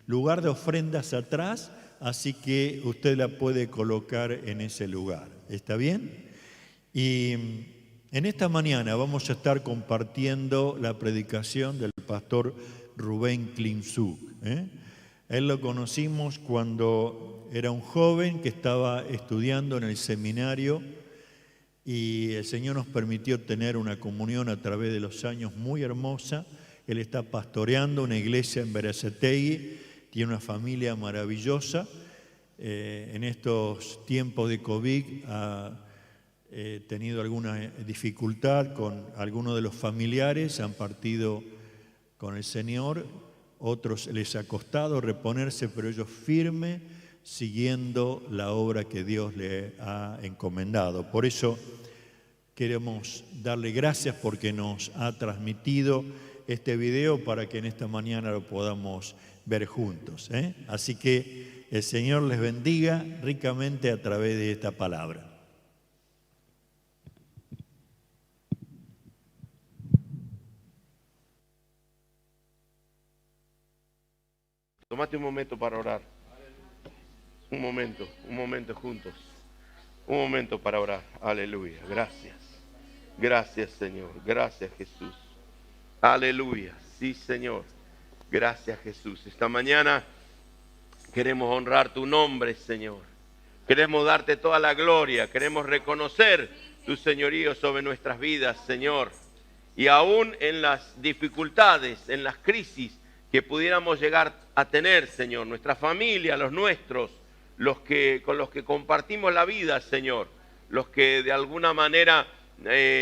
lugar de ofrendas atrás, así que usted la puede colocar en ese lugar. ¿Está bien? Y en esta mañana vamos a estar compartiendo la predicación del pastor Rubén Klimczuk. Él lo conocimos cuando era un joven que estaba estudiando en el seminario y el Señor nos permitió tener una comunión a través de los años muy hermosa. Él está pastoreando una iglesia en Berazategui, tiene una familia maravillosa. En estos tiempos de COVID ha tenido alguna dificultad con algunos de los familiares, han partido con el Señor, otros les ha costado reponerse, pero ellos firmes, siguiendo la obra que Dios le ha encomendado. Por eso queremos darle gracias porque nos ha transmitido este video para que en esta mañana lo podamos ver juntos. Así que el Señor les bendiga ricamente a través de esta palabra. Tómate un momento para orar. Un momento juntos. Un momento para orar. Aleluya. Gracias. Gracias, Señor. Gracias, Jesús. Aleluya. Sí, Señor. Gracias, Jesús. Esta mañana queremos honrar tu nombre, Señor. Queremos darte toda la gloria. Queremos reconocer tu señorío sobre nuestras vidas, Señor. Y aún en las dificultades, en las crisis que pudiéramos llegar a tener, Señor, nuestra familia, los nuestros, con los que compartimos la vida, Señor, los que de alguna manera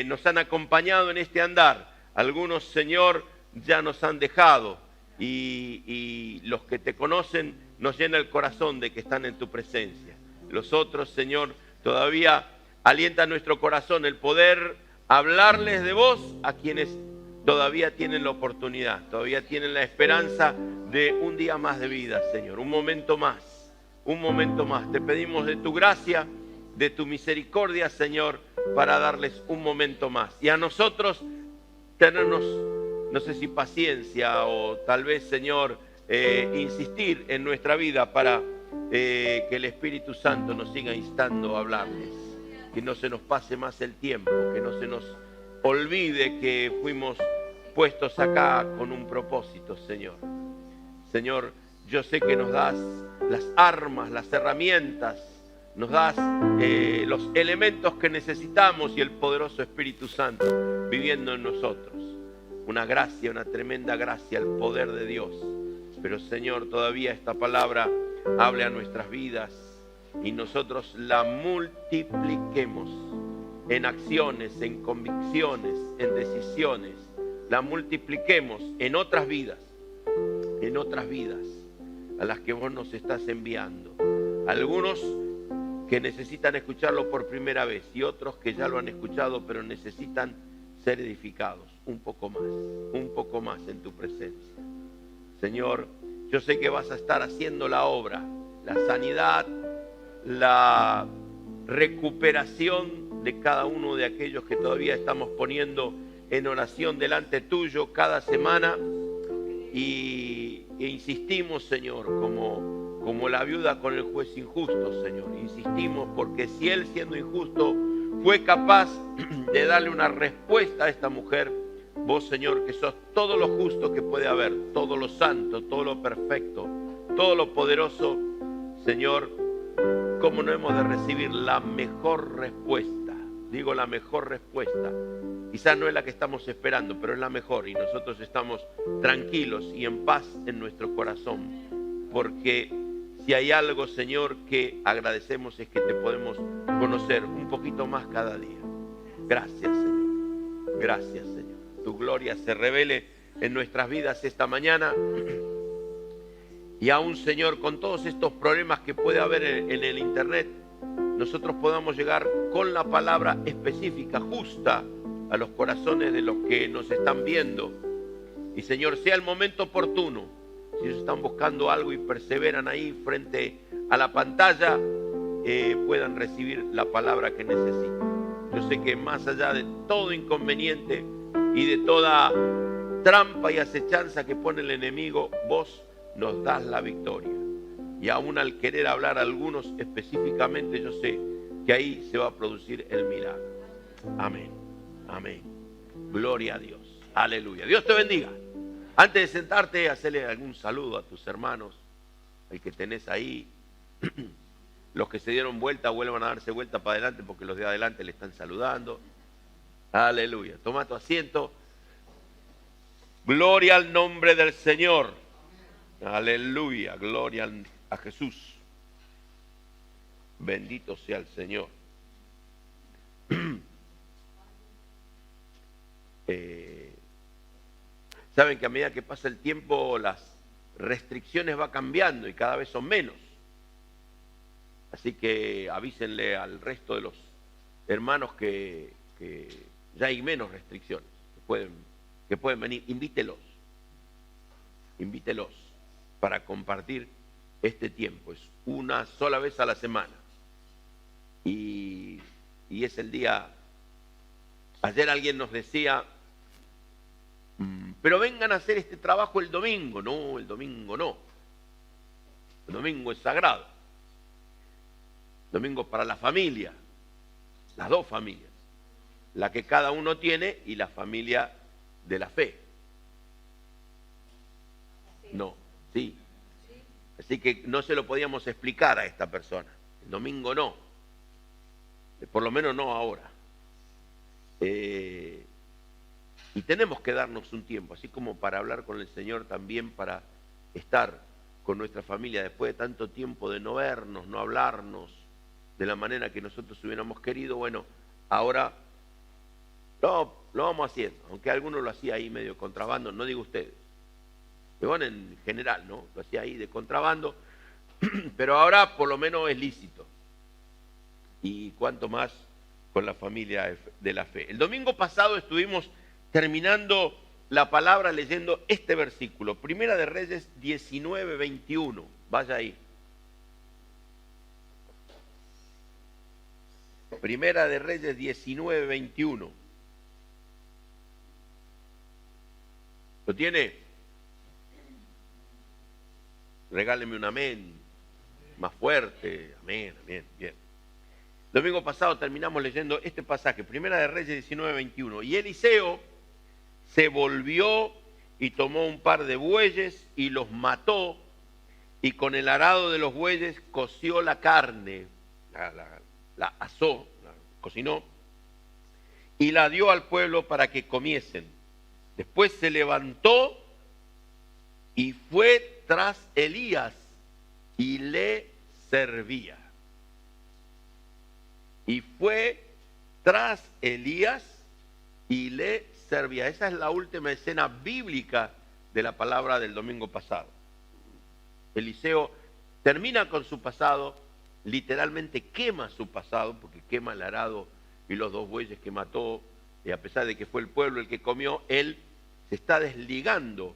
nos han acompañado en este andar. Algunos, Señor, ya nos han dejado y los que te conocen nos llena el corazón de que están en tu presencia. Los otros, Señor, todavía alienta nuestro corazón el poder hablarles de vos a quienes todavía tienen la oportunidad, todavía tienen la esperanza de un día más de vida, Señor, un momento más. Te pedimos de tu gracia, de tu misericordia, Señor, para darles un momento más. Y a nosotros, tenernos, no sé si paciencia o tal vez, Señor, insistir en nuestra vida para que el Espíritu Santo nos siga instando a hablarles. Que no se nos pase más el tiempo, que no se nos olvide que fuimos puestos acá con un propósito, Señor. Señor, yo sé que nos das las armas, las herramientas, nos das los elementos que necesitamos y el poderoso Espíritu Santo viviendo en nosotros. Una gracia, una tremenda gracia, el poder de Dios. Pero, Señor, todavía esta palabra hable a nuestras vidas y nosotros la multipliquemos en acciones, en convicciones, en decisiones. La multipliquemos en otras vidas a las que vos nos estás enviando. Algunos que necesitan escucharlo por primera vez y otros que ya lo han escuchado pero necesitan ser edificados un poco más en tu presencia. Señor, yo sé que vas a estar haciendo la obra, la sanidad, la recuperación de cada uno de aquellos que todavía estamos poniendo en oración delante tuyo cada semana e insistimos, Señor, como la viuda con el juez injusto, Señor. Insistimos porque si él, siendo injusto, fue capaz de darle una respuesta a esta mujer, vos, Señor, que sos todo lo justo que puede haber, todo lo santo, todo lo perfecto, todo lo poderoso, Señor, ¿cómo no hemos de recibir la mejor respuesta? Digo la mejor respuesta. Quizás no es la que estamos esperando, pero es la mejor y nosotros estamos tranquilos y en paz en nuestro corazón. Porque si hay algo, Señor, que agradecemos es que te podemos conocer un poquito más cada día. Gracias, Señor. Gracias, Señor. Tu gloria se revele en nuestras vidas esta mañana. Y aún, Señor, con todos estos problemas que puede haber en el internet, nosotros podamos llegar con la palabra específica, justa, a los corazones de los que nos están viendo. Y, Señor, sea el momento oportuno. Si ellos están buscando algo y perseveran ahí frente a la pantalla, puedan recibir la palabra que necesitan. Yo sé que más allá de todo inconveniente y de toda trampa y acechanza que pone el enemigo, vos nos das la victoria. Y aún al querer hablar a algunos específicamente, yo sé que ahí se va a producir el milagro. Amén, amén. Gloria a Dios, aleluya. Dios te bendiga. Antes de sentarte, hacerle algún saludo a tus hermanos, el que tenés ahí. Los que se dieron vuelta, vuelvan a darse vuelta para adelante, porque los de adelante le están saludando. Aleluya. Toma tu asiento. Gloria al nombre del Señor. Aleluya. Gloria a Jesús. Bendito sea el Señor. Saben que a medida que pasa el tiempo, las restricciones van cambiando y cada vez son menos. Así que avísenle al resto de los hermanos que ya hay menos restricciones, que pueden venir. Invítelos para compartir este tiempo. Es una sola vez a la semana. Y es el día. Ayer alguien nos decía, pero vengan a hacer este trabajo el domingo. No, el domingo no. El domingo es sagrado. Domingo para la familia, las dos familias, la que cada uno tiene y la familia de la fe. No, sí. Así que no se lo podíamos explicar a esta persona. El domingo no, por lo menos no ahora. Y tenemos que darnos un tiempo, así como para hablar con el Señor, también para estar con nuestra familia después de tanto tiempo de no vernos, no hablarnos de la manera que nosotros hubiéramos querido. Bueno, ahora lo vamos haciendo, aunque algunos lo hacía ahí medio contrabando, no digo ustedes, pero bueno, en general, ¿no? Lo hacía ahí de contrabando, pero ahora por lo menos es lícito. Y cuanto más con la familia de la fe. El domingo pasado estuvimos terminando la palabra leyendo este versículo, Primera de Reyes 19:21. Vaya ahí. Primera de Reyes 19:21. ¿Lo tiene? Regáleme un amén más fuerte. Amén, amén, bien. Domingo pasado terminamos leyendo este pasaje, Primera de Reyes 19:21. Y Eliseo se volvió y tomó un par de bueyes y los mató, y con el arado de los bueyes coció la carne, la asó, la cocinó, y la dio al pueblo para que comiesen. Después se levantó y fue tras Elías y le servía. Y fue tras Elías y le servía. Esa es la última escena bíblica de la palabra del domingo pasado. Eliseo termina con su pasado, literalmente quema su pasado, porque quema el arado y los dos bueyes que mató, y a pesar de que fue el pueblo el que comió, él se está desligando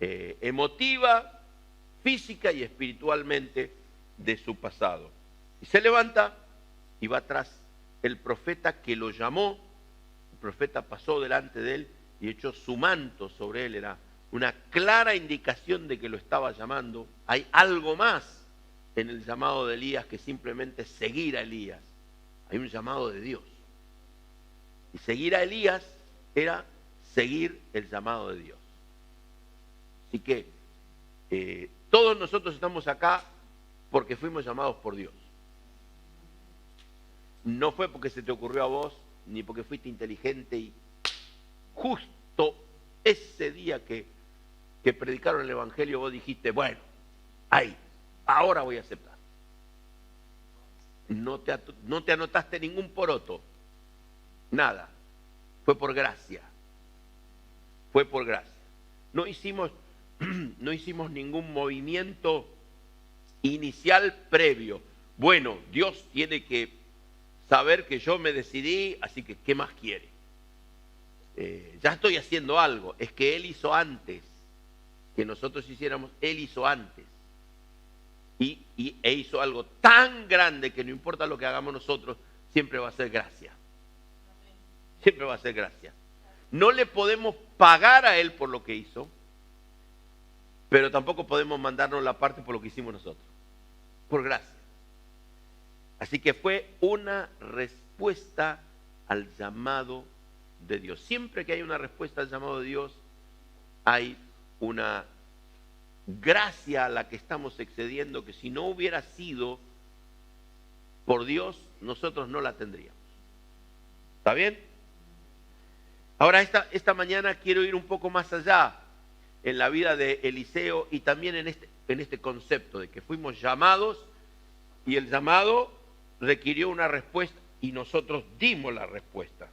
emotiva, física y espiritualmente de su pasado. Y se levanta y va tras el profeta que lo llamó. El profeta pasó delante de él y echó su manto sobre él. Era una clara indicación de que lo estaba llamando. Hay algo más en el llamado de Elías que simplemente seguir a Elías. Hay un llamado de Dios. Y seguir a Elías era seguir el llamado de Dios. Así que todos nosotros estamos acá porque fuimos llamados por Dios. No fue porque se te ocurrió a vos, ni porque fuiste inteligente y justo ese día que predicaron el Evangelio vos dijiste, bueno, ahora voy a aceptar. No te anotaste ningún poroto, nada. Fue por gracia. Fue por gracia. No hicimos ningún movimiento inicial previo. Bueno, Dios tiene que saber que yo me decidí, así que ¿qué más quiere? Ya estoy haciendo algo. Es que Él hizo antes que nosotros hiciéramos. Él hizo antes. E hizo algo tan grande que no importa lo que hagamos nosotros, siempre va a ser gracia. Siempre va a ser gracia. No le podemos pagar a Él por lo que hizo, pero tampoco podemos mandarnos la parte por lo que hicimos nosotros, por gracia. Así que fue una respuesta al llamado de Dios. Siempre que hay una respuesta al llamado de Dios, hay una gracia a la que estamos excediendo, que si no hubiera sido por Dios, nosotros no la tendríamos. ¿Está bien? Ahora esta mañana quiero ir un poco más allá en la vida de Eliseo y también en este concepto de que fuimos llamados y el llamado requirió una respuesta y nosotros dimos la respuesta.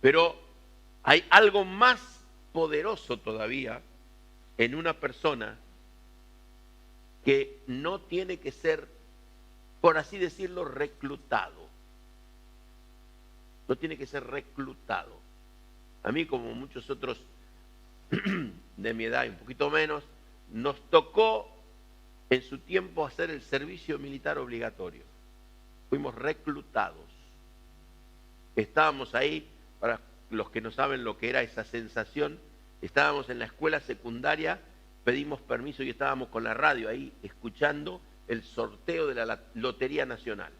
Pero hay algo más poderoso todavía en una persona que no tiene que ser, por así decirlo, reclutado. No tiene que ser reclutado. A mí, como muchos otros de mi edad y un poquito menos, nos tocó en su tiempo hacer el servicio militar obligatorio. Fuimos reclutados. Estábamos ahí, para los que no saben lo que era esa sensación, estábamos en la escuela secundaria, pedimos permiso y estábamos con la radio ahí escuchando el sorteo de la Lotería Nacional.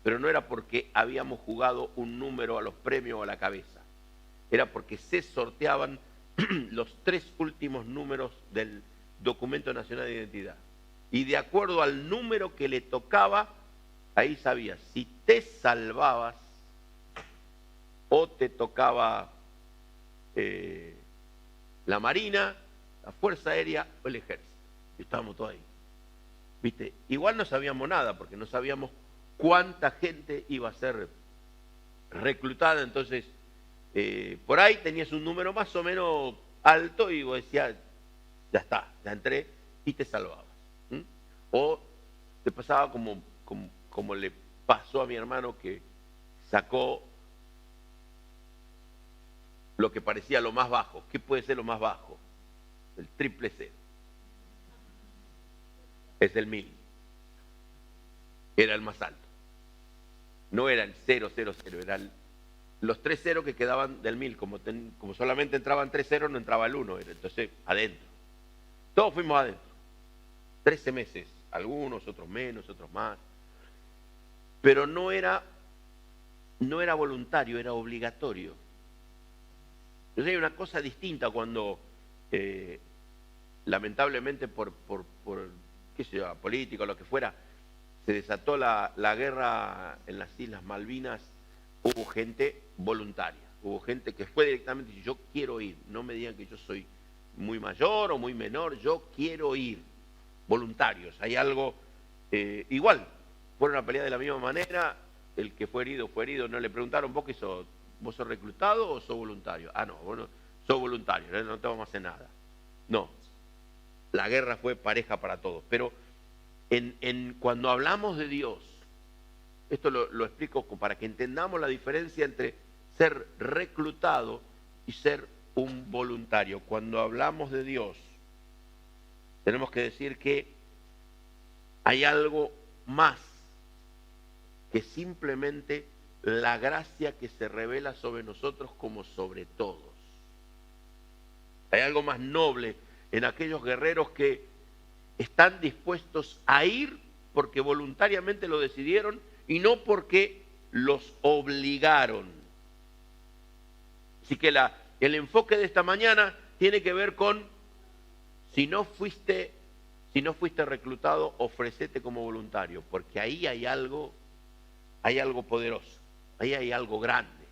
Pero no era porque habíamos jugado un número a los premios o a la cabeza. Era porque se sorteaban los 3 últimos números del Documento Nacional de Identidad. Y de acuerdo al número que le tocaba, ahí sabías si te salvabas o te tocaba la Marina, la Fuerza Aérea o el Ejército. Y estábamos todos ahí. ¿Viste? Igual no sabíamos nada, porque no sabíamos cuánta gente iba a ser reclutada. Entonces, por ahí tenías un número más o menos alto y vos decías, ya está, ya entré, y te salvabas. O te pasaba como le pasó a mi hermano, que sacó lo que parecía lo más bajo. ¿Qué puede ser lo más bajo? El 000. Es el 1000. Era el más alto. No era el 000, eran los 3 ceros que quedaban del 1000. Como solamente entraban 3 ceros, no entraba el 1. Entonces, adentro. Todos fuimos adentro. 13 meses. Algunos, otros menos, otros más. Pero no era voluntario, era obligatorio. Entonces hay una cosa distinta cuando, lamentablemente por qué sé yo, política o lo que fuera, se desató la guerra en las Islas Malvinas. Hubo gente voluntaria, hubo gente que fue directamente y dijo, yo quiero ir, no me digan que yo soy muy mayor o muy menor, yo quiero ir. Voluntarios, hay algo igual, fueron a pelear de la misma manera, el que fue herido, no le preguntaron, ¿vos sos reclutado o sos voluntario? Ah, no, bueno, sos voluntario, no te vamos a hacer nada. No, la guerra fue pareja para todos, pero cuando hablamos de Dios, esto lo explico para que entendamos la diferencia entre ser reclutado y ser un voluntario. Cuando hablamos de Dios, tenemos que decir que hay algo más que simplemente la gracia que se revela sobre nosotros como sobre todos. Hay algo más noble en aquellos guerreros que están dispuestos a ir porque voluntariamente lo decidieron y no porque los obligaron. Así que el enfoque de esta mañana tiene que ver con si no fuiste reclutado, ofrecete como voluntario, porque ahí hay algo poderoso, ahí hay algo grande,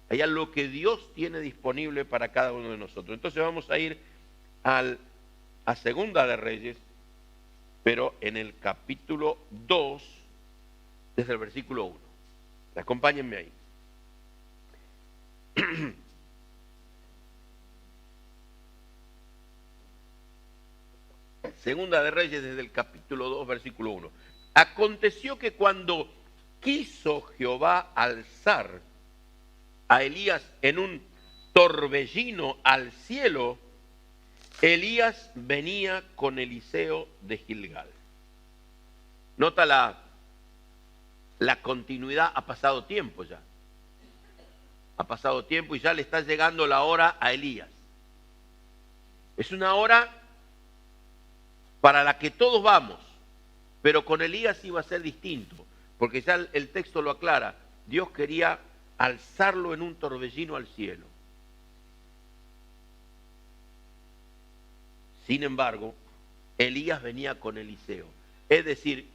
hay algo que Dios tiene disponible para cada uno de nosotros. Entonces vamos a ir a Segunda de Reyes, pero en el capítulo 2, desde el versículo 1. Acompáñenme ahí. Segunda de Reyes, desde el capítulo 2, versículo 1. Aconteció que cuando quiso Jehová alzar a Elías en un torbellino al cielo, Elías venía con Eliseo de Gilgal. Nota la continuidad, ha pasado tiempo ya. Ha pasado tiempo y ya le está llegando la hora a Elías. Es una hora para la que todos vamos, pero con Elías iba a ser distinto, porque ya el texto lo aclara. Dios quería alzarlo en un torbellino al cielo. Sin embargo, Elías venía con Eliseo. Es decir,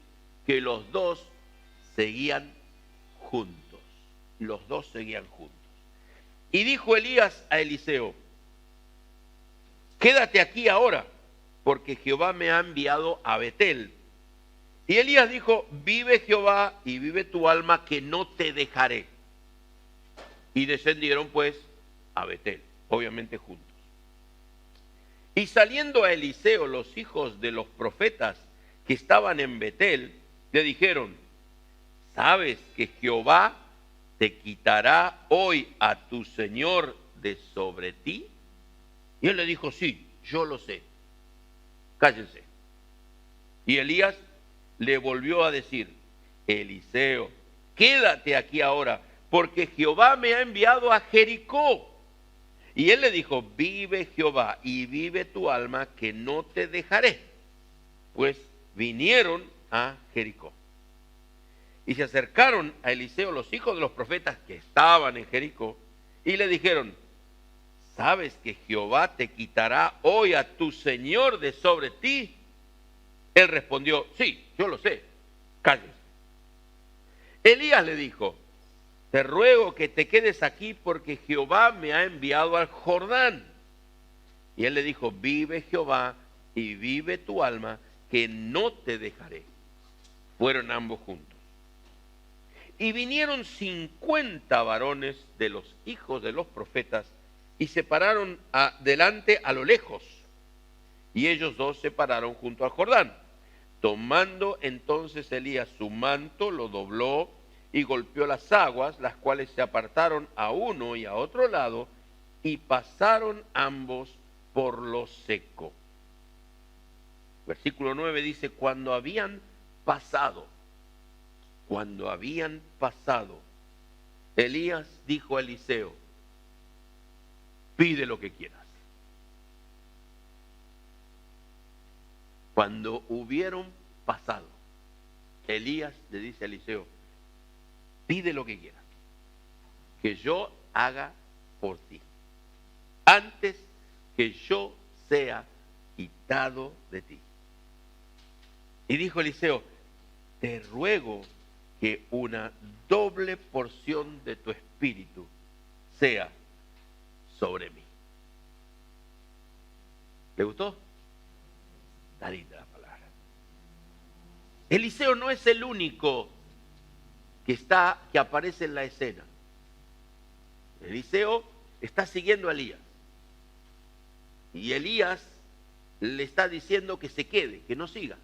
que los dos seguían juntos. Los dos seguían juntos. Y dijo Elías a Eliseo: quédate aquí ahora, porque Jehová me ha enviado a Betel. Y Elías dijo: vive Jehová y vive tu alma, que no te dejaré. Y descendieron pues a Betel, obviamente juntos. Y saliendo a Eliseo los hijos de los profetas que estaban en Betel, le dijeron: ¿sabes que Jehová te quitará hoy a tu señor de sobre ti? Y él le dijo: sí, yo lo sé. Cállense. Y Elías le volvió a decir: Eliseo, quédate aquí ahora, porque Jehová me ha enviado a Jericó. Y él le dijo: vive Jehová y vive tu alma, que no te dejaré. Pues vinieron a Jericó. Y se acercaron a Eliseo los hijos de los profetas que estaban en Jericó, y le dijeron: ¿sabes que Jehová te quitará hoy a tu señor de sobre ti? Él respondió: sí, yo lo sé, cállese. Elías le dijo: te ruego que te quedes aquí, porque Jehová me ha enviado al Jordán. Y él le dijo: vive Jehová y vive tu alma, que no te dejaré. Fueron ambos juntos. Y vinieron 50 varones de los hijos de los profetas y se pararon delante a lo lejos. Y ellos dos se pararon junto al Jordán. Tomando entonces Elías su manto, lo dobló y golpeó las aguas, las cuales se apartaron a uno y a otro lado, y pasaron ambos por lo seco. Versículo 9 dice: cuando habían pasado, Elías dijo a Eliseo: pide lo que quieras. Cuando hubieron pasado, Elías le dice a Eliseo: pide lo que quieras, que yo haga por ti, antes que yo sea quitado de ti. Y dijo Eliseo: te ruego que una doble porción de tu espíritu sea sobre mí. ¿Le gustó? Está linda la palabra. Eliseo no es el único que aparece en la escena. Eliseo está siguiendo a Elías. Y Elías le está diciendo que se quede, que no siga.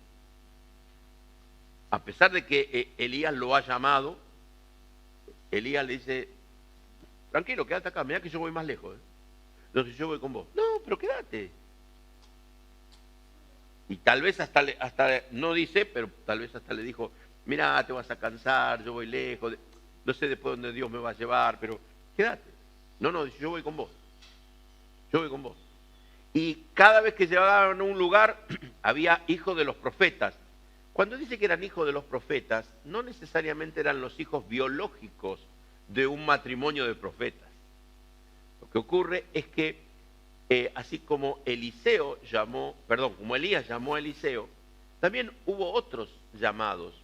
A pesar de que Elías lo ha llamado, Elías le dice: tranquilo, quédate acá, mira que yo voy más lejos. Entonces yo voy con vos. No, pero quédate. Y tal vez hasta no dice, pero tal vez hasta le dijo: mira, te vas a cansar, yo voy lejos, no sé después dónde Dios me va a llevar, pero quédate. No, dice: yo voy con vos. Yo voy con vos. Y cada vez que llegaban a un lugar, había hijos de los profetas. Cuando dice que eran hijos de los profetas, no necesariamente eran los hijos biológicos de un matrimonio de profetas. Lo que ocurre es que así como como Elías llamó a Eliseo, también hubo otros llamados.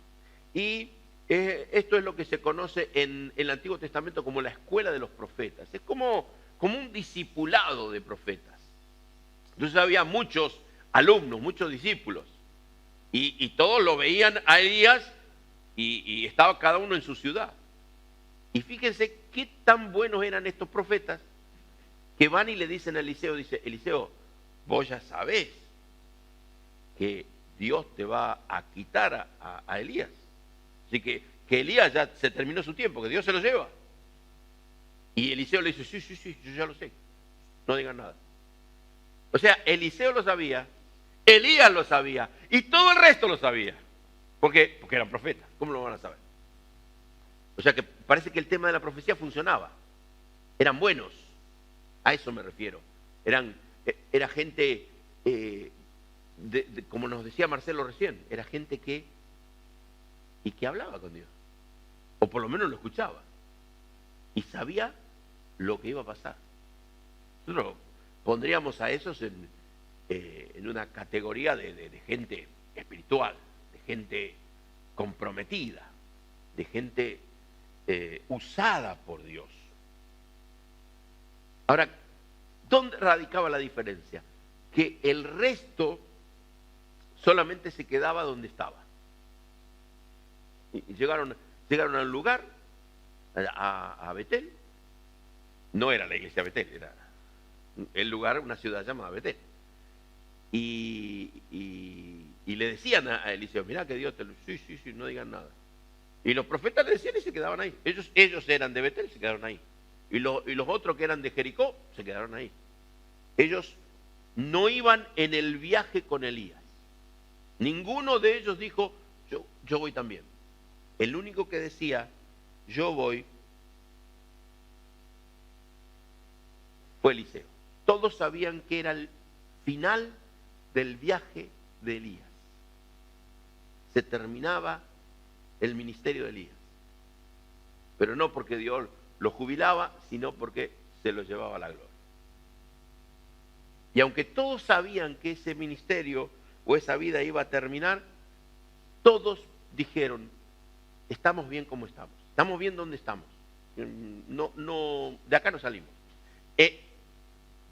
Y esto es lo que se conoce en el Antiguo Testamento como la escuela de los profetas. Es como un discipulado de profetas. Entonces había muchos alumnos, muchos discípulos. Y todos lo veían a Elías y estaba cada uno en su ciudad. Y fíjense qué tan buenos eran estos profetas, que van y le dicen a Eliseo: dice: Eliseo, vos ya sabés que Dios te va a quitar a Elías. Así que Elías ya se terminó su tiempo, que Dios se lo lleva. Y Eliseo le dice: sí, yo ya lo sé, no digan nada. O sea, Eliseo lo sabía, Elías lo sabía y todo el resto lo sabía. Porque eran profetas, ¿cómo lo van a saber? O sea que parece que el tema de la profecía funcionaba. Eran buenos, a eso me refiero. Eran era gente, como nos decía Marcelo recién, era gente que hablaba con Dios, o por lo menos lo escuchaba, y sabía lo que iba a pasar. Nosotros pondríamos a esos en una categoría de gente espiritual, de gente comprometida, de gente usada por Dios. Ahora, ¿dónde radicaba la diferencia? Que el resto solamente se quedaba donde estaba. Y llegaron a un lugar, a Betel. No era la iglesia Betel, era el lugar, una ciudad llamada Betel. Y le decían a Eliseo, mirá que Dios te lo... Sí, no digan nada. Y los profetas le decían y se quedaban ahí. Ellos eran de Betel, se quedaron ahí. Y los otros que eran de Jericó, se quedaron ahí. Ellos no iban en el viaje con Elías. Ninguno de ellos dijo, yo voy también. El único que decía, yo voy, fue Eliseo. Todos sabían que era el final del viaje de Elías. Se terminaba el ministerio de Elías. Pero no porque Dios lo jubilaba, sino porque se lo llevaba a la gloria. Y aunque todos sabían que ese ministerio o esa vida iba a terminar, todos dijeron, estamos bien como estamos bien donde estamos, no, de acá no salimos.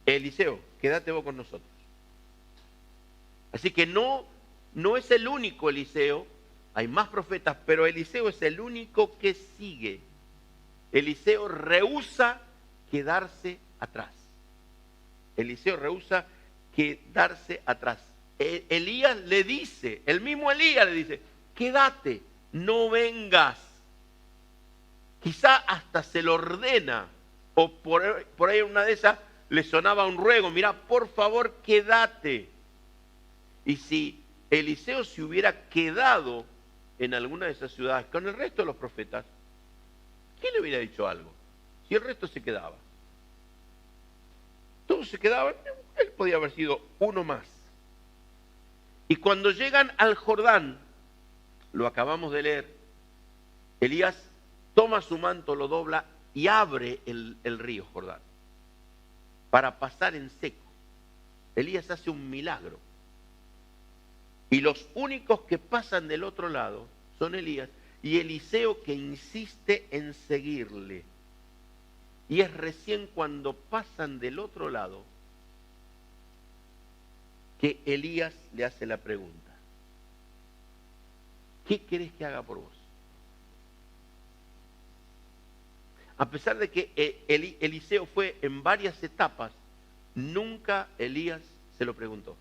Eliseo, quédate vos con nosotros. Así que no es el único Eliseo, hay más profetas, pero Eliseo es el único que sigue. Eliseo rehúsa quedarse atrás. Eliseo rehúsa quedarse atrás. Elías le dice, el mismo Elías le dice, quédate, no vengas. Quizá hasta se lo ordena, o por ahí una de esas le sonaba un ruego, mira, por favor, quédate. Y si Eliseo se hubiera quedado en alguna de esas ciudades con el resto de los profetas, ¿quién le hubiera dicho algo? Si el resto se quedaba. Todos se quedaban, él podía haber sido uno más. Y cuando llegan al Jordán, lo acabamos de leer, Elías toma su manto, lo dobla y abre el río Jordán para pasar en seco. Elías hace un milagro. Y los únicos que pasan del otro lado son Elías y Eliseo, que insiste en seguirle. Y es recién cuando pasan del otro lado que Elías le hace la pregunta: ¿qué querés que haga por vos? A pesar de que Eliseo fue en varias etapas, nunca Elías se lo preguntó.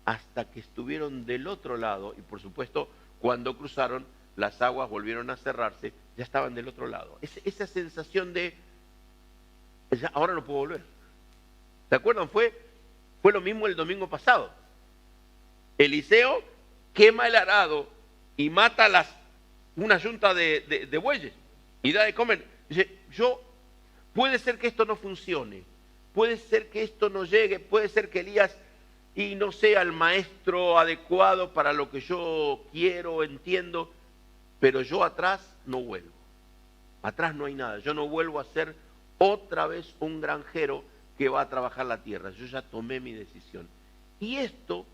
Hasta que estuvieron del otro lado, y por supuesto, cuando cruzaron, las aguas volvieron a cerrarse, ya estaban del otro lado. Esa sensación de, ahora no puedo volver. ¿Se acuerdan? Fue lo mismo el domingo pasado. Eliseo quema el arado y mata una yunta de bueyes y da de comer. Dice, puede ser que esto no funcione, puede ser que esto no llegue, puede ser que Elías y no sea el maestro adecuado para lo que yo quiero, entiendo, pero yo atrás no vuelvo. Atrás no hay nada. Yo no vuelvo a ser otra vez un granjero que va a trabajar la tierra. Yo ya tomé mi decisión. Y esto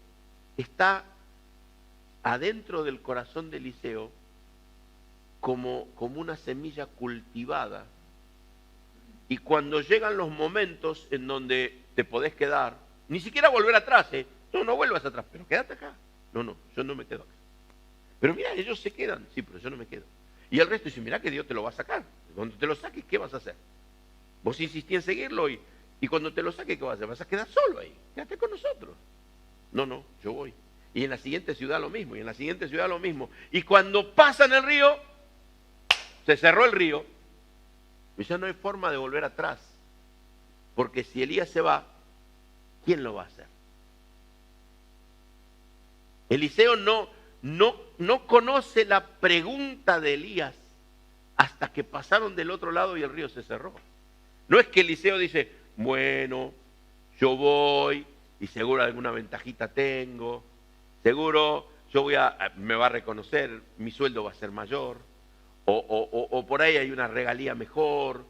está adentro del corazón de Eliseo como una semilla cultivada. Y cuando llegan los momentos en donde te podés quedar, ni siquiera volver atrás, no vuelvas atrás, pero quédate acá. No, yo no me quedo acá. Pero mira, ellos se quedan, sí, pero yo no me quedo. Y el resto dice, mira que Dios te lo va a sacar. Cuando te lo saques, ¿qué vas a hacer? Vos insistí en seguirlo y cuando te lo saques, ¿qué vas a hacer? Vas a quedar solo ahí, quédate con nosotros. No, yo voy. Y en la siguiente ciudad lo mismo, y en la siguiente ciudad lo mismo. Y cuando pasan el río, se cerró el río, y ya no hay forma de volver atrás. Porque si Elías se va, ¿quién lo va a hacer? Eliseo no conoce la pregunta de Elías hasta que pasaron del otro lado y el río se cerró. No es que Eliseo dice, bueno, yo voy y seguro alguna ventajita tengo, seguro me va a reconocer, mi sueldo va a ser mayor, o por ahí hay una regalía mejor,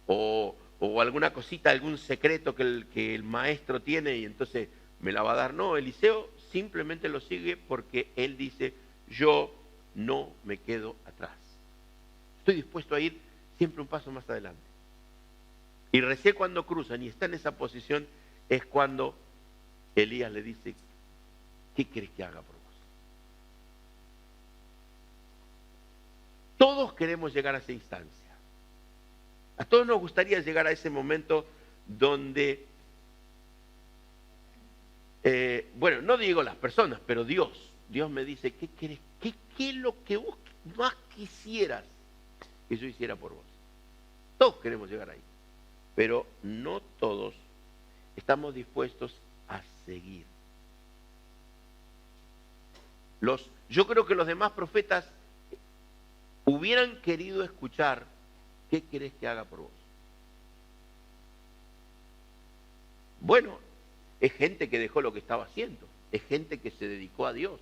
o alguna cosita, algún secreto que el maestro tiene y entonces me la va a dar. No, Eliseo simplemente lo sigue porque él dice, yo no me quedo atrás. Estoy dispuesto a ir siempre un paso más adelante. Y recién cuando cruzan y está en esa posición es cuando Elías le dice, ¿qué querés que haga por vos? Todos queremos llegar a esa instancia. A todos nos gustaría llegar a ese momento donde, bueno, no digo las personas, pero Dios me dice, ¿qué querés? ¿Qué es lo que vos más quisieras que yo hiciera por vos? Todos queremos llegar ahí, pero no todos estamos dispuestos a seguir. Yo creo que los demás profetas hubieran querido escuchar, ¿qué querés que haga por vos? Bueno, es gente que dejó lo que estaba haciendo, es gente que se dedicó a Dios,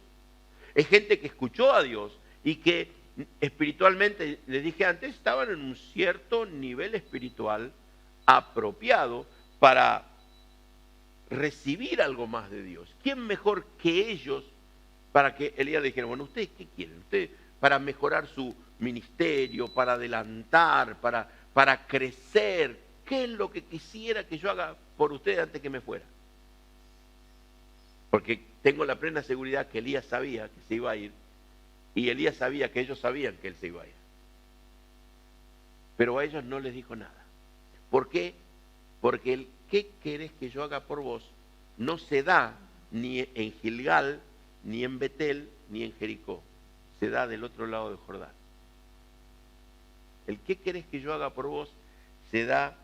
es gente que escuchó a Dios y que espiritualmente, les dije antes, estaban en un cierto nivel espiritual apropiado para recibir algo más de Dios. ¿Quién mejor que ellos para que Elías dijera, bueno, ¿ustedes qué quieren? ¿Ustedes para mejorar su ministerio, para adelantar, para crecer? ¿Qué es lo que quisiera que yo haga por ustedes antes que me fuera? Porque tengo la plena seguridad que Elías sabía que se iba a ir y Elías sabía que ellos sabían que él se iba a ir. Pero a ellos no les dijo nada. ¿Por qué? Porque el ¿qué querés que yo haga por vos? No se da ni en Gilgal, ni en Betel, ni en Jericó. Se da del otro lado del Jordán. El ¿qué querés que yo haga por vos? Se da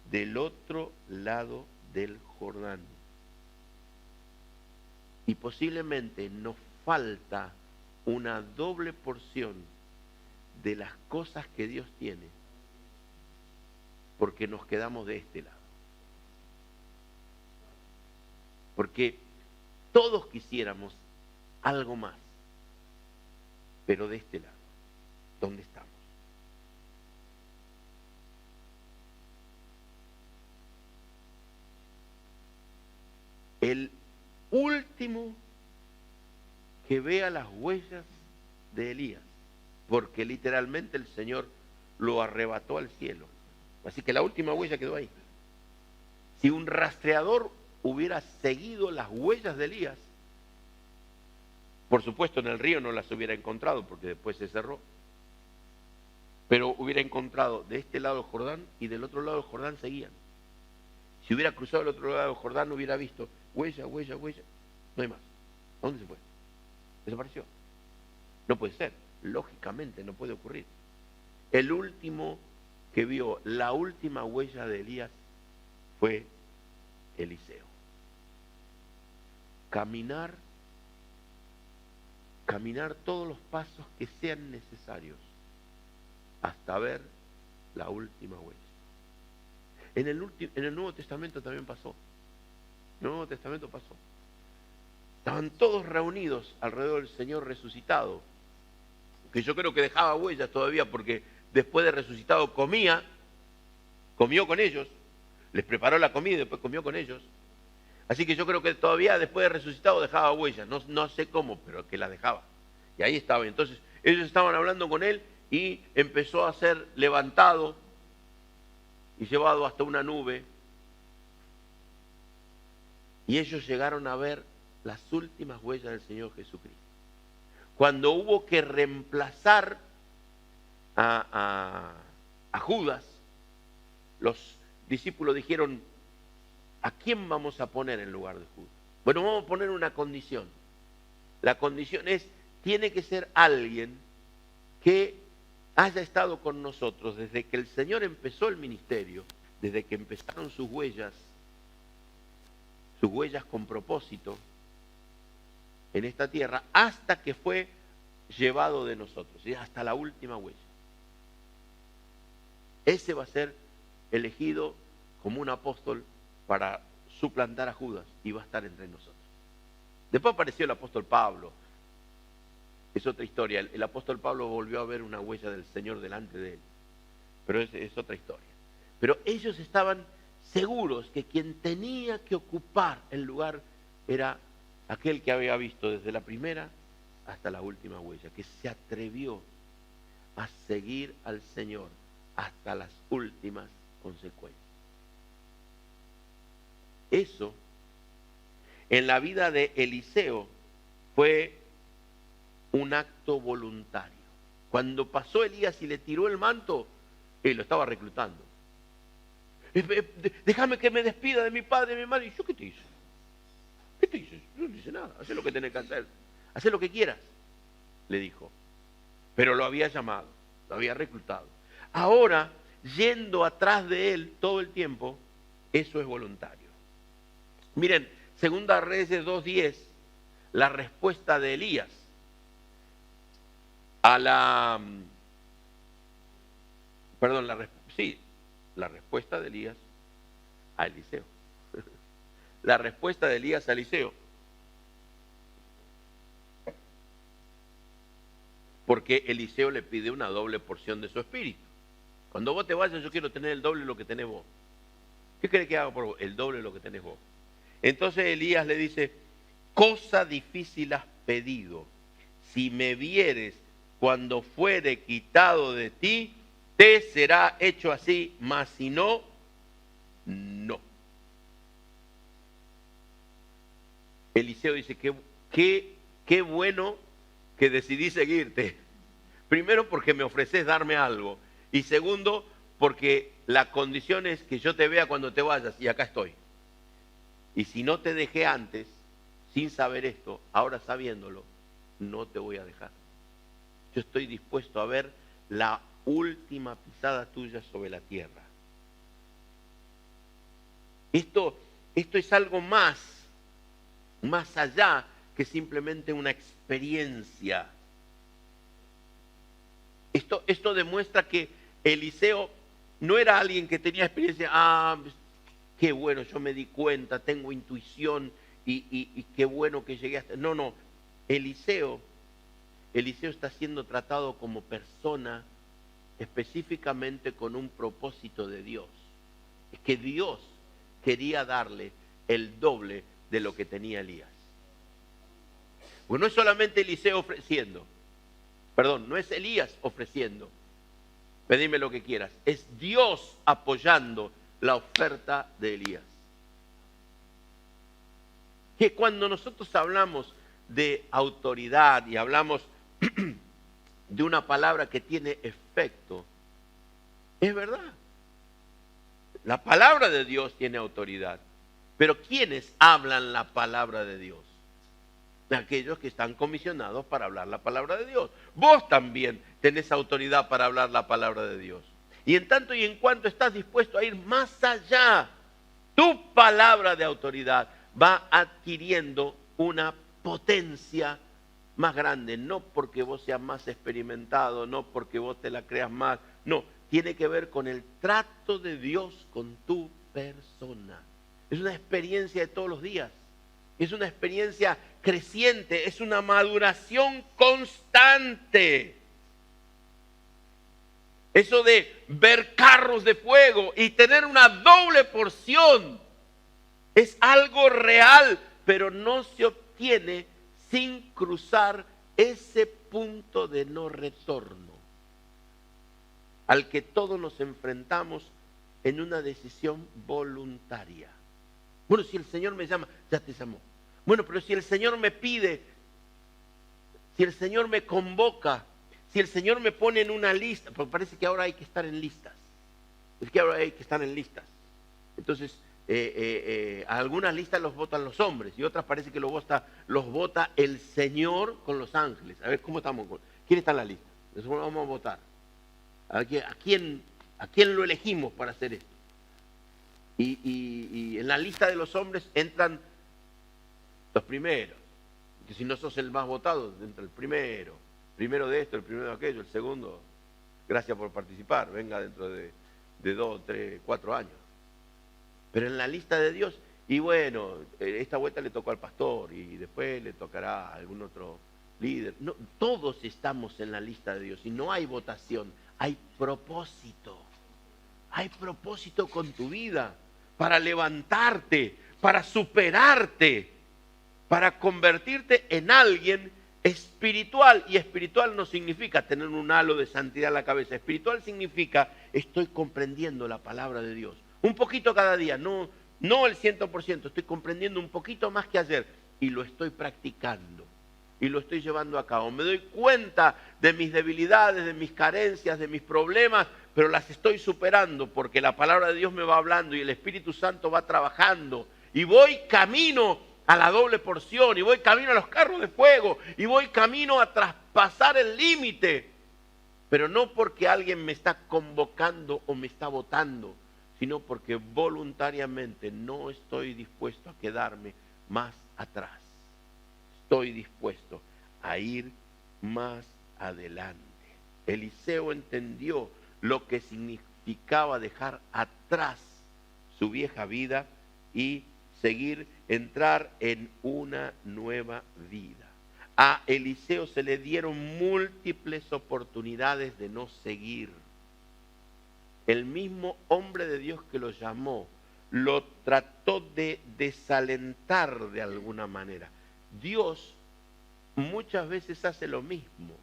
del otro lado del Jordán. Y posiblemente nos falta una doble porción de las cosas que Dios tiene porque nos quedamos de este lado. Porque todos quisiéramos algo más, pero de este lado, ¿dónde estamos? El último que vea las huellas de Elías, porque literalmente el Señor lo arrebató al cielo. Así que la última huella quedó ahí. Si un rastreador hubiera seguido las huellas de Elías, por supuesto en el río no las hubiera encontrado porque después se cerró, pero hubiera encontrado de este lado del Jordán y del otro lado del Jordán seguían. Si hubiera cruzado el otro lado del Jordán hubiera visto huella, huella, huella, no hay más. ¿A dónde se fue? Desapareció. No puede ser, lógicamente no puede ocurrir. El último que vio la última huella de Elías fue Eliseo. Caminar todos los pasos que sean necesarios hasta ver la última huella. En el Nuevo Testamento también pasó. En el Nuevo Testamento pasó. Estaban todos reunidos alrededor del Señor resucitado, que yo creo que dejaba huellas todavía porque después de resucitado comió con ellos, les preparó la comida y después comió con ellos. Así que yo creo que todavía después de resucitado dejaba huellas, no sé cómo, pero que las dejaba. Y ahí estaba. Entonces ellos estaban hablando con él y empezó a ser levantado y llevado hasta una nube. Y ellos llegaron a ver las últimas huellas del Señor Jesucristo. Cuando hubo que reemplazar a Judas, los discípulos dijeron, ¿a quién vamos a poner en lugar de Judas? Bueno, vamos a poner una condición. La condición es, tiene que ser alguien que haya estado con nosotros desde que el Señor empezó el ministerio, desde que empezaron sus huellas con propósito en esta tierra, hasta que fue llevado de nosotros, y hasta la última huella. Ese va a ser elegido como un apóstol para suplantar a Judas y va a estar entre nosotros. Después apareció el apóstol Pablo. Es otra historia. El apóstol Pablo volvió a ver una huella del Señor delante de él. Pero es otra historia. Pero ellos estaban seguros que quien tenía que ocupar el lugar era aquel que había visto desde la primera hasta la última huella, que se atrevió a seguir al Señor hasta las últimas consecuencias. Eso, en la vida de Eliseo, fue un acto voluntario. Cuando pasó Elías y le tiró el manto, él lo estaba reclutando. Déjame que me despida de mi padre y de mi madre. ¿Y yo qué te hice? ¿Qué te hice? No dice nada. Haz lo que tenés que hacer. Haz lo que quieras, le dijo. Pero lo había llamado, lo había reclutado. Ahora, yendo atrás de él todo el tiempo, eso es voluntario. Miren, Segunda Reyes 2:10, la respuesta de Elías a la respuesta de Elías a Eliseo. La respuesta de Elías a Eliseo. Porque Eliseo le pide una doble porción de su espíritu. Cuando vos te vayas, yo quiero tener el doble de lo que tenés vos. ¿Qué querés que haga por vos? El doble de lo que tenés vos. Entonces Elías le dice, cosa difícil has pedido. Si me vieres cuando fuere quitado de ti, te será hecho así, mas si no, no. Eliseo dice, qué bueno que decidí seguirte. Primero porque me ofreces darme algo. Y segundo, porque la condición es que yo te vea cuando te vayas y acá estoy. Y si no te dejé antes, sin saber esto, ahora sabiéndolo, no te voy a dejar. Yo estoy dispuesto a ver la última pisada tuya sobre la tierra. Esto es algo más allá que simplemente una experiencia. Esto demuestra que Eliseo no era alguien que tenía experiencia. Qué bueno, yo me di cuenta, tengo intuición y qué bueno que llegué hasta... No, Eliseo está siendo tratado como persona específicamente con un propósito de Dios. Es que Dios quería darle el doble de lo que tenía Elías. Pues no es solamente Eliseo ofreciendo, no es Elías ofreciendo, pedime lo que quieras, es Dios apoyando la oferta de Elías. Que cuando nosotros hablamos de autoridad y hablamos de una palabra que tiene efecto, es verdad. La palabra de Dios tiene autoridad. Pero ¿quiénes hablan la palabra de Dios? Aquellos que están comisionados para hablar la palabra de Dios. Vos también tenés autoridad para hablar la palabra de Dios. Y en tanto y en cuanto estás dispuesto a ir más allá, tu palabra de autoridad va adquiriendo una potencia más grande. No porque vos seas más experimentado, no porque vos te la creas más. No, tiene que ver con el trato de Dios con tu persona. Es una experiencia de todos los días. Es una experiencia creciente, es una maduración constante. Eso de ver carros de fuego y tener una doble porción es algo real, pero no se obtiene sin cruzar ese punto de no retorno al que todos nos enfrentamos en una decisión voluntaria. Bueno, si el Señor me llama, ya te llamó. Bueno, pero si el Señor me pide, si el Señor me convoca, si el Señor me pone en una lista, porque parece que ahora hay que estar en listas. Es que ahora hay que estar en listas. Entonces, algunas listas los votan los hombres y otras parece que los vota el Señor con los ángeles. A ver, ¿cómo estamos? ¿Quién está en la lista? Nosotros vamos a votar. ¿A quién lo elegimos para hacer esto? Y en la lista de los hombres entran los primeros. Que si no sos el más votado, entra el primero. Primero de esto, el primero de aquello, el segundo. Gracias por participar. Venga dentro de 2, 3, 4 años. Pero en la lista de Dios, Y bueno, esta vuelta le tocó al pastor y después le tocará a algún otro líder. No, todos estamos en la lista de Dios y no hay votación, hay propósito. Hay propósito con tu vida para levantarte, para superarte, para convertirte en alguien espiritual. Y espiritual no significa tener un halo de santidad en la cabeza. Espiritual significa estoy comprendiendo la palabra de Dios. Un poquito cada día, no el 100%, estoy comprendiendo un poquito más que ayer y lo estoy practicando. Y lo estoy llevando a cabo. Me doy cuenta de mis debilidades, de mis carencias, de mis problemas, pero las estoy superando porque la palabra de Dios me va hablando y el Espíritu Santo va trabajando. Y voy camino a la doble porción, y voy camino a los carros de fuego, y voy camino a traspasar el límite. Pero no porque alguien me está convocando o me está votando, sino porque voluntariamente no estoy dispuesto a quedarme más atrás. Estoy dispuesto a ir más adelante. Eliseo entendió lo que significaba dejar atrás su vieja vida y entrar en una nueva vida. A Eliseo se le dieron múltiples oportunidades de no seguir. El mismo hombre de Dios que lo llamó, lo trató de desalentar de alguna manera. Dios muchas veces hace lo mismo.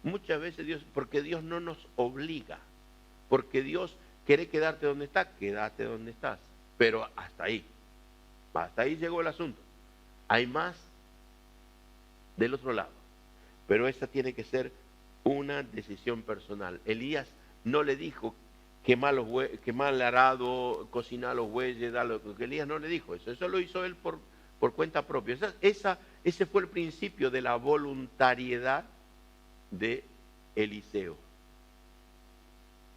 Muchas veces Dios, porque Dios no nos obliga, porque Dios quiere quedarte donde estás, quédate donde estás, pero hasta ahí llegó el asunto. Hay más del otro lado, pero esa tiene que ser una decisión personal. Elías no le dijo quemar el arado, cocinar los bueyes, Elías no le dijo eso lo hizo él por cuenta propia. Ese fue el principio de la voluntariedad de Eliseo.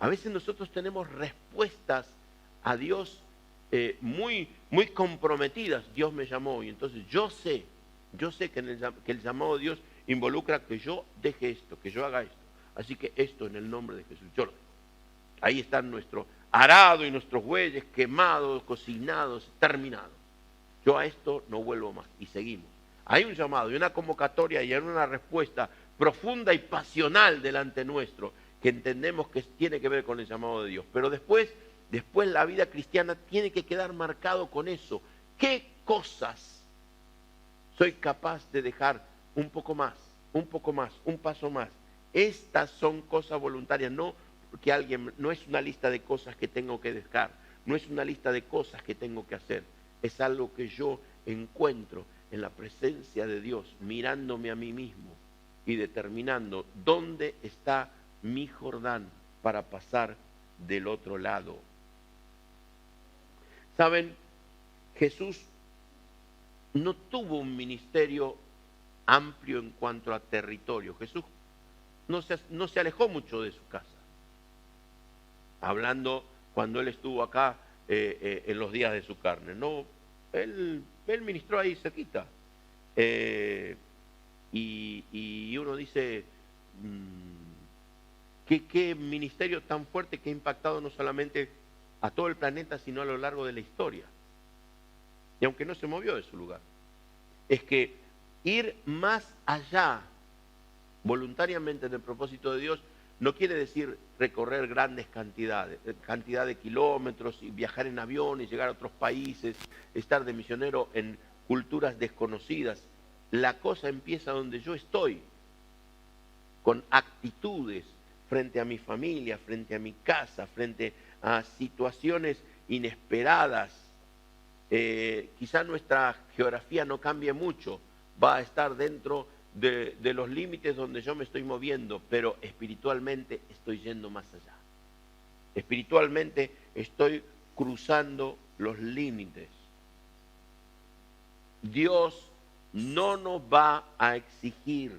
A veces nosotros tenemos respuestas a Dios muy comprometidas. Dios me llamó y entonces yo sé que el llamado de Dios involucra que yo deje esto, que yo haga esto. Así que esto en el nombre de Jesús, yo lo dejo. Ahí están nuestro arado y nuestros bueyes quemados, cocinados, terminados. Yo a esto no vuelvo más y seguimos. Hay un llamado y una convocatoria y hay una respuesta profunda y pasional delante nuestro que entendemos que tiene que ver con el llamado de Dios. Pero después la vida cristiana tiene que quedar marcado con eso. ¿Qué cosas soy capaz de dejar un poco más, un paso más? Estas son cosas voluntarias, no es una lista de cosas que tengo que dejar, no es una lista de cosas que tengo que hacer. Es algo que yo encuentro en la presencia de Dios, mirándome a mí mismo y determinando dónde está mi Jordán para pasar del otro lado. ¿Saben? Jesús no tuvo un ministerio amplio en cuanto a territorio. Jesús no se alejó mucho de su casa. Hablando cuando él estuvo acá en los días de su carne. No, él ministró ahí cerquita. Y uno dice, ¿qué ministerio tan fuerte que ha impactado no solamente a todo el planeta, sino a lo largo de la historia? Y aunque no se movió de su lugar. Es que ir más allá voluntariamente del propósito de Dios no quiere decir recorrer grandes cantidad de kilómetros y viajar en avión y llegar a otros países, estar de misionero en culturas desconocidas. La cosa empieza donde yo estoy, con actitudes frente a mi familia, frente a mi casa, frente a situaciones inesperadas. Quizá nuestra geografía no cambie mucho, va a estar dentro de los límites donde yo me estoy moviendo, pero espiritualmente estoy yendo más allá. Espiritualmente estoy cruzando los límites. Dios no nos va a exigir,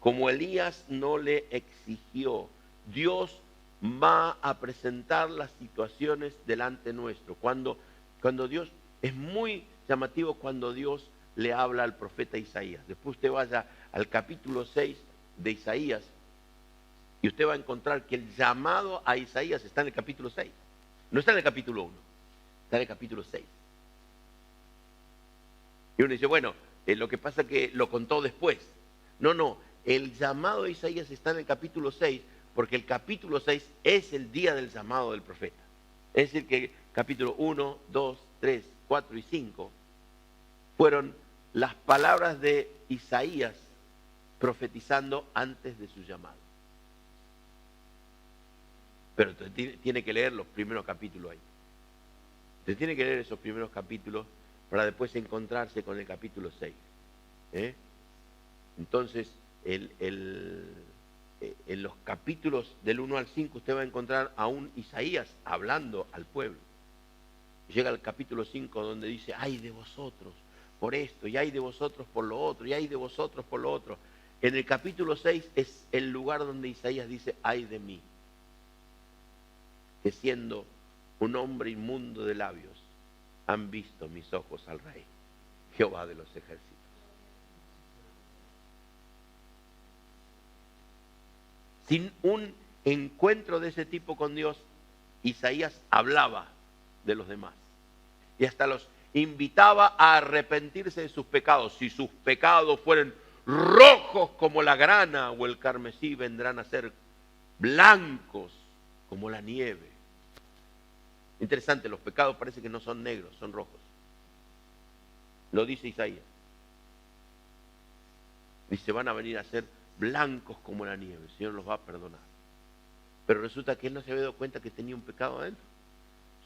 como Elías no le exigió. Dios va a presentar las situaciones delante nuestro. Cuando Dios, es muy llamativo cuando Dios le habla al profeta Isaías. Después usted vaya al capítulo 6 de Isaías y usted va a encontrar que el llamado a Isaías está en el capítulo 6. No está en el capítulo 1, está en el capítulo 6. Y uno dice, bueno, lo que pasa es que lo contó después. No, el llamado de Isaías está en el capítulo 6, porque el capítulo 6 es el día del llamado del profeta. Es decir, que capítulo 1, 2, 3, 4 y 5 fueron las palabras de Isaías profetizando antes de su llamado. Pero usted tiene que leer los primeros capítulos ahí. Usted tiene que leer esos primeros capítulos para después encontrarse con el capítulo 6. Entonces, en los capítulos del 1 al 5 usted va a encontrar a un Isaías hablando al pueblo. Llega al capítulo 5 donde dice, ay de vosotros por esto, y ay de vosotros por lo otro, y ay de vosotros por lo otro. En el capítulo 6 es el lugar donde Isaías dice, ay de mí, que siendo un hombre inmundo de labios, han visto mis ojos al Rey, Jehová de los ejércitos. Sin un encuentro de ese tipo con Dios, Isaías hablaba de los demás y hasta los invitaba a arrepentirse de sus pecados. Si sus pecados fueren rojos como la grana o el carmesí, vendrán a ser blancos como la nieve. Interesante, los pecados parece que no son negros, son rojos. Lo dice Isaías. Dice, van a venir a ser blancos como la nieve. El Señor los va a perdonar. Pero resulta que él no se había dado cuenta que tenía un pecado adentro.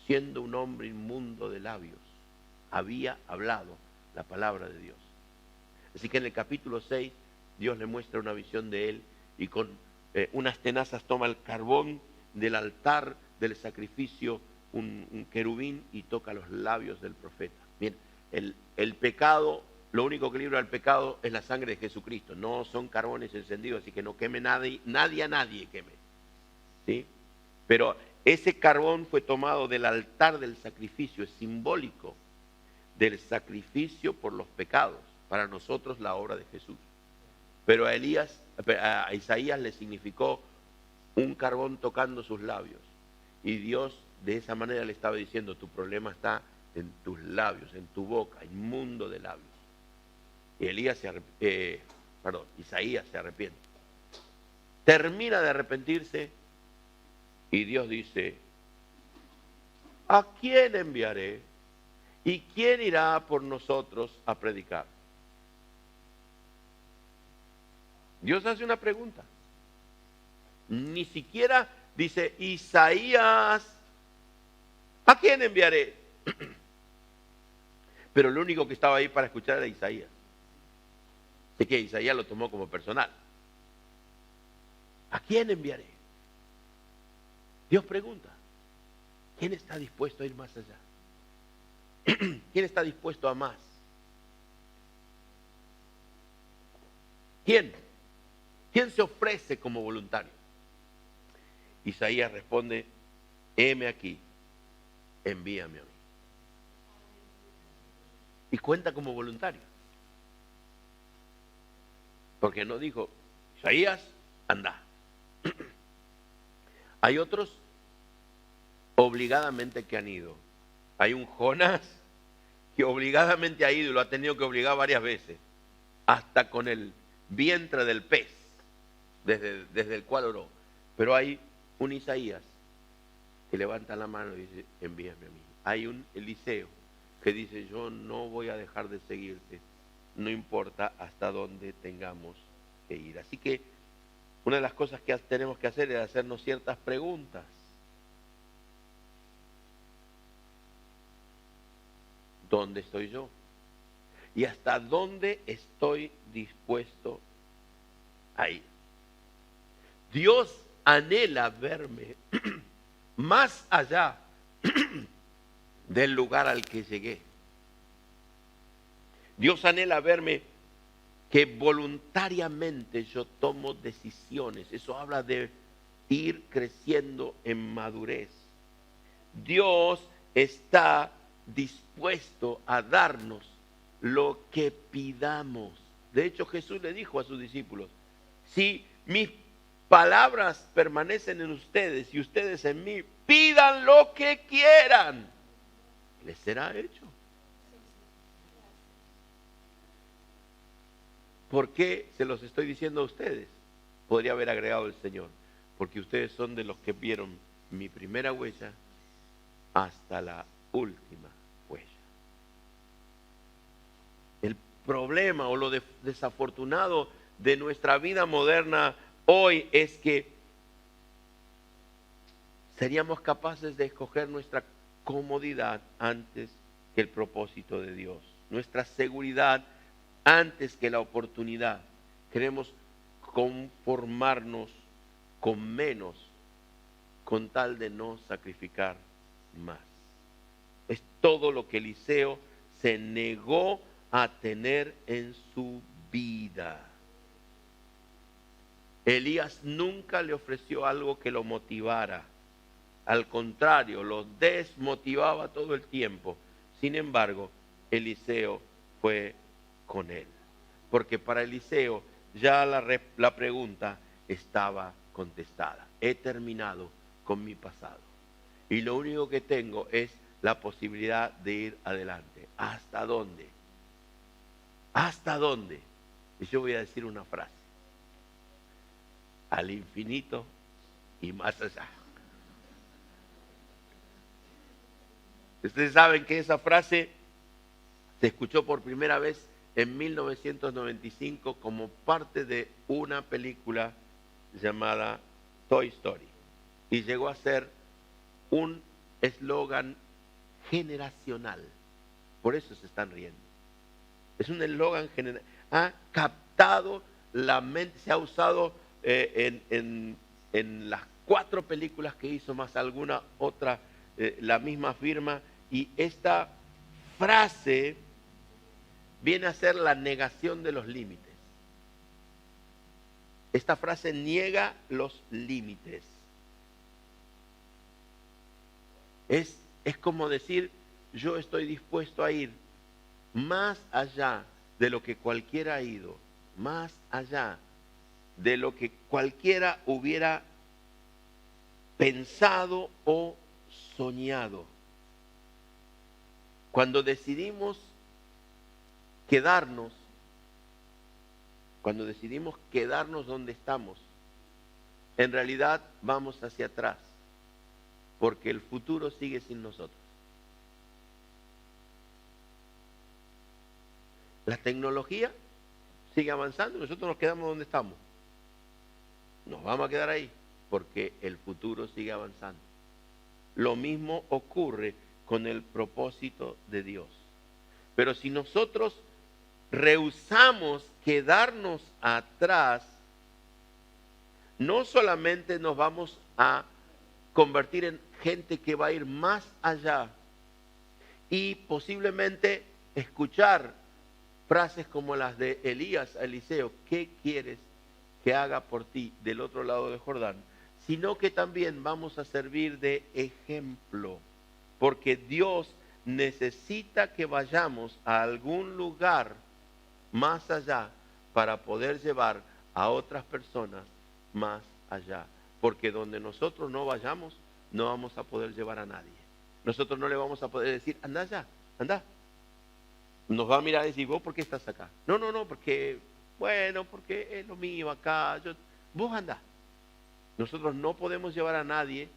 Siendo un hombre inmundo de labios, había hablado la palabra de Dios. Así que en el capítulo 6, Dios le muestra una visión de él y con unas tenazas toma el carbón del altar del sacrificio, un querubín, y toca los labios del profeta. Bien, el pecado, lo único que libra el pecado es la sangre de Jesucristo. No son carbones encendidos, así que no queme nadie a nadie queme. ¿Sí? Pero ese carbón fue tomado del altar del sacrificio, es simbólico del sacrificio por los pecados, para nosotros la obra de Jesús. Pero a Isaías le significó un carbón tocando sus labios. Y Dios de esa manera le estaba diciendo, tu problema está en tus labios, en tu boca, inmundo de labios. Y Isaías se arrepiente. Termina de arrepentirse y Dios dice, ¿a quién enviaré? ¿Y quién irá por nosotros a predicar? Dios hace una pregunta. Ni siquiera dice, Isaías, ¿a quién enviaré? Pero el único que estaba ahí para escuchar era Isaías. Así que Isaías lo tomó como personal. ¿A quién enviaré? Dios pregunta, ¿quién está dispuesto a ir más allá? ¿Quién está dispuesto a más? ¿Quién? ¿Quién se ofrece como voluntario? Isaías responde, heme aquí, envíame a mí. Y cuenta como voluntario. Porque no dijo, Isaías, anda. Hay otros obligadamente que han ido. Hay un Jonás que obligadamente ha ido y lo ha tenido que obligar varias veces, hasta con el vientre del pez, desde el cual oró. Pero hay un Isaías que levanta la mano y dice, envíame a mí. Hay un Eliseo que dice, yo no voy a dejar de seguirte, no importa hasta dónde tengamos que ir. Así que una de las cosas que tenemos que hacer es hacernos ciertas preguntas. ¿Dónde estoy yo? ¿Y hasta dónde estoy dispuesto a ir? Dios anhela verme más allá del lugar al que llegué. Dios anhela verme que voluntariamente yo tomo decisiones. Eso habla de ir creciendo en madurez. Dios está dispuesto a darnos lo que pidamos. De hecho, Jesús le dijo a sus discípulos, si mis palabras permanecen en ustedes y ustedes en mí, pidan lo que quieran, les será hecho. ¿Por qué se los estoy diciendo a ustedes? Podría haber agregado el Señor, porque ustedes son de los que vieron mi primera huella hasta la última huella. El problema o lo desafortunado de nuestra vida moderna hoy es que seríamos capaces de escoger nuestra comodidad antes que el propósito de Dios, nuestra seguridad antes que la oportunidad. Queremos conformarnos con menos con tal de no sacrificar más. Es todo lo que Eliseo se negó a tener en su vida. Elías nunca le ofreció algo que lo motivara. Al contrario, lo desmotivaba todo el tiempo. Sin embargo, Eliseo fue con él. Porque para Eliseo ya la pregunta estaba contestada. He terminado con mi pasado. Y lo único que tengo es la posibilidad de ir adelante. ¿Hasta dónde? ¿Hasta dónde? Y yo voy a decir una frase. Al infinito y más allá. Ustedes saben que esa frase se escuchó por primera vez en 1995 como parte de una película llamada Toy Story. Y llegó a ser un eslogan generacional. Por eso se están riendo. Es un eslogan general. Ha captado la mente, se ha usado en las 4 películas que hizo, más alguna otra, la misma firma. Y esta frase viene a ser la negación de los límites. Esta frase niega los límites. Es como decir, yo estoy dispuesto a ir más allá de lo que cualquiera ha ido, más allá de lo que cualquiera hubiera pensado o soñado. Cuando decidimos quedarnos donde estamos, en realidad vamos hacia atrás, porque el futuro sigue sin nosotros. La tecnología sigue avanzando y nosotros nos quedamos donde estamos. Nos vamos a quedar ahí, porque el futuro sigue avanzando. Lo mismo ocurre con el propósito de Dios. Pero si nosotros rehusamos quedarnos atrás, no solamente nos vamos a convertir en gente que va a ir más allá y posiblemente escuchar frases como las de Elías a Eliseo, ¿qué quieres que haga por ti del otro lado de Jordán? Sino que también vamos a servir de ejemplo, porque Dios necesita que vayamos a algún lugar más allá para poder llevar a otras personas más allá. Porque donde nosotros no vayamos, no vamos a poder llevar a nadie. Nosotros no le vamos a poder decir, anda allá, anda. Nos va a mirar y decir, ¿vos por qué estás acá? No, porque, porque es lo mío acá. Vos andá. Nosotros no podemos llevar a nadie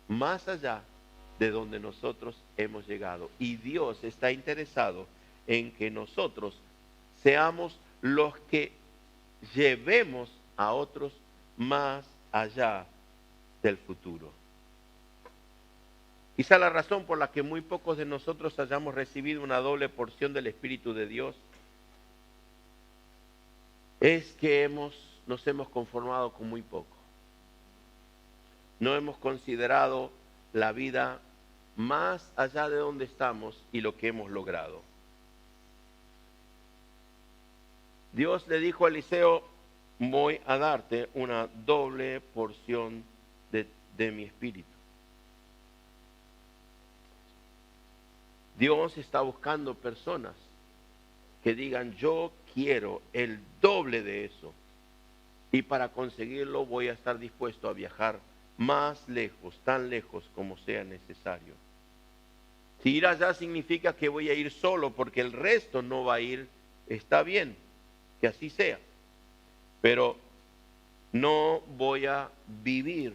más allá de donde nosotros hemos llegado. Y Dios está interesado en que nosotros seamos los que llevemos a otros más allá del futuro. Quizá la razón por la que muy pocos de nosotros hayamos recibido una doble porción del Espíritu de Dios es que nos hemos conformado con muy poco. No hemos considerado la vida más allá de donde estamos y lo que hemos logrado. Dios le dijo a Eliseo, voy a darte una doble porción de mi espíritu. Dios está buscando personas que digan, yo quiero el doble de eso. Y para conseguirlo voy a estar dispuesto a viajar más lejos, tan lejos como sea necesario. Si ir allá significa que voy a ir solo porque el resto no va a ir, está bien. Que así sea. Pero no voy a vivir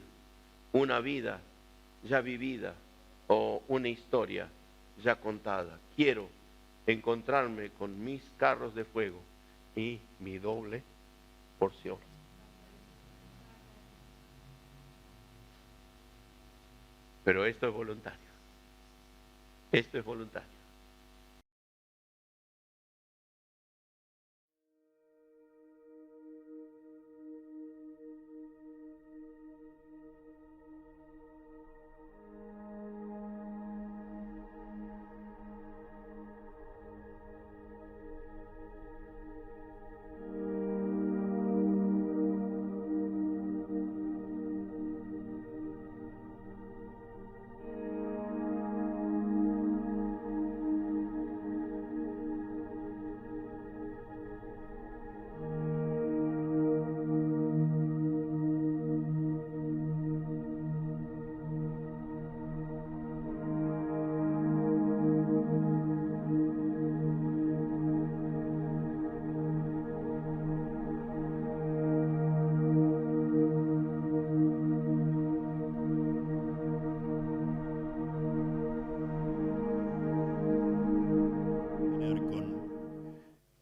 una vida ya vivida o una historia ya contada. Quiero encontrarme con mis carros de fuego y mi doble porción. Pero esto es voluntario. Esto es voluntario.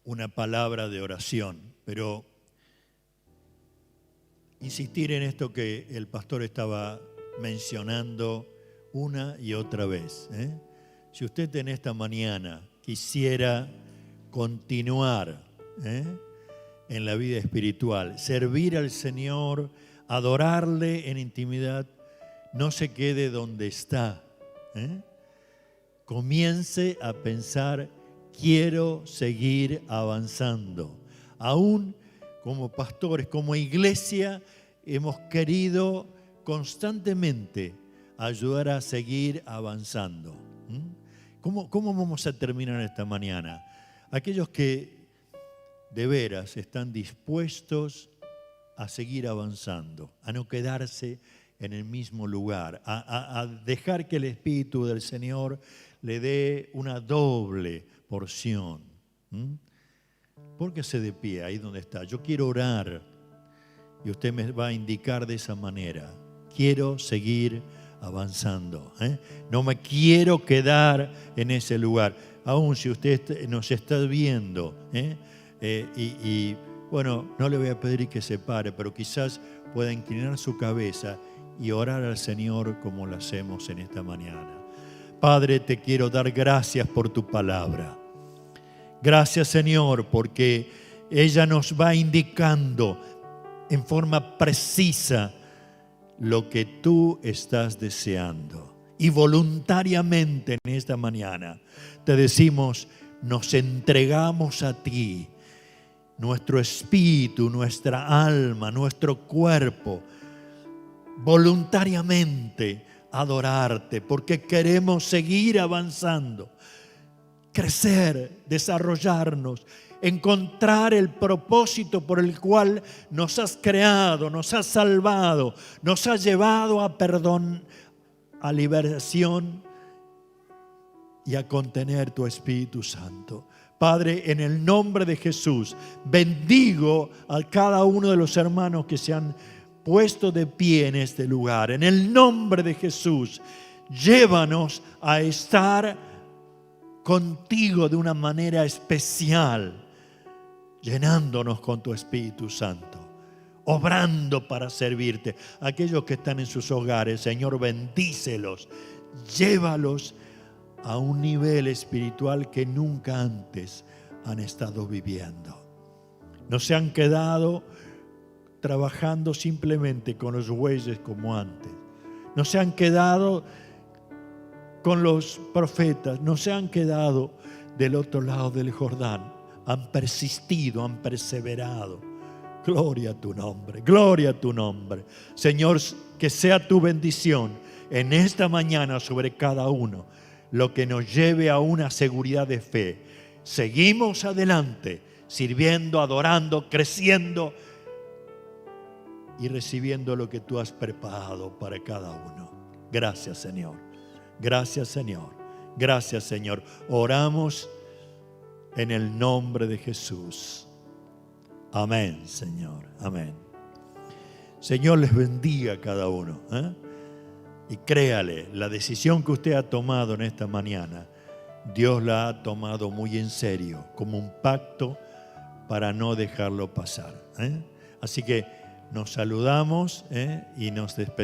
Una palabra de oración, pero insistir en esto que el pastor estaba mencionando una y otra vez. Si usted en esta mañana quisiera continuar en la vida espiritual, servir al Señor, adorarle en intimidad, no se quede donde está. Comience a pensar: quiero seguir avanzando. Aún como pastores, como iglesia, hemos querido constantemente ayudar a seguir avanzando. ¿Cómo vamos a terminar esta mañana? Aquellos que de veras están dispuestos a seguir avanzando, a no quedarse en el mismo lugar, a dejar que el Espíritu del Señor le dé una doble porción. Póngase de pie ahí donde está. Yo quiero orar y usted me va a indicar de esa manera. Quiero seguir avanzando. No me quiero quedar en ese lugar. Aún si usted nos está viendo bueno, no le voy a pedir que se pare, pero quizás pueda inclinar su cabeza y orar al Señor como lo hacemos en esta mañana. Padre, te quiero dar gracias por tu palabra. Gracias, Señor, porque ella nos va indicando en forma precisa lo que tú estás deseando. Y voluntariamente en esta mañana te decimos: nos entregamos a ti, nuestro espíritu, nuestra alma, nuestro cuerpo, voluntariamente adorarte, porque queremos seguir avanzando, crecer, desarrollarnos, encontrar el propósito por el cual nos has creado, nos has salvado, nos has llevado a perdón, a liberación y a contener tu Espíritu Santo. Padre, en el nombre de Jesús, bendigo a cada uno de los hermanos que se han puesto de pie en este lugar. En el nombre de Jesús, llévanos a estar contigo de una manera especial, llenándonos con tu Espíritu Santo, obrando para servirte. Aquellos que están en sus hogares, Señor, bendícelos, llévalos a un nivel espiritual que nunca antes han estado viviendo. No se han quedado trabajando simplemente con los bueyes como antes. No se han quedado con los profetas, no se han quedado del otro lado del Jordán. Han persistido, han perseverado. Gloria a tu nombre, gloria a tu nombre. Señor, que sea tu bendición en esta mañana sobre cada uno, lo que nos lleve a una seguridad de fe. Seguimos adelante, sirviendo, adorando, creciendo y recibiendo lo que tú has preparado para cada uno. Gracias, Señor. Gracias, Señor. Gracias, Señor. Oramos en el nombre de Jesús. Amén, Señor. Amén. Señor les bendiga a cada uno. Y créale, la decisión que usted ha tomado en esta mañana, Dios la ha tomado muy en serio, como un pacto para no dejarlo pasar. Así que nos saludamos y nos despedimos.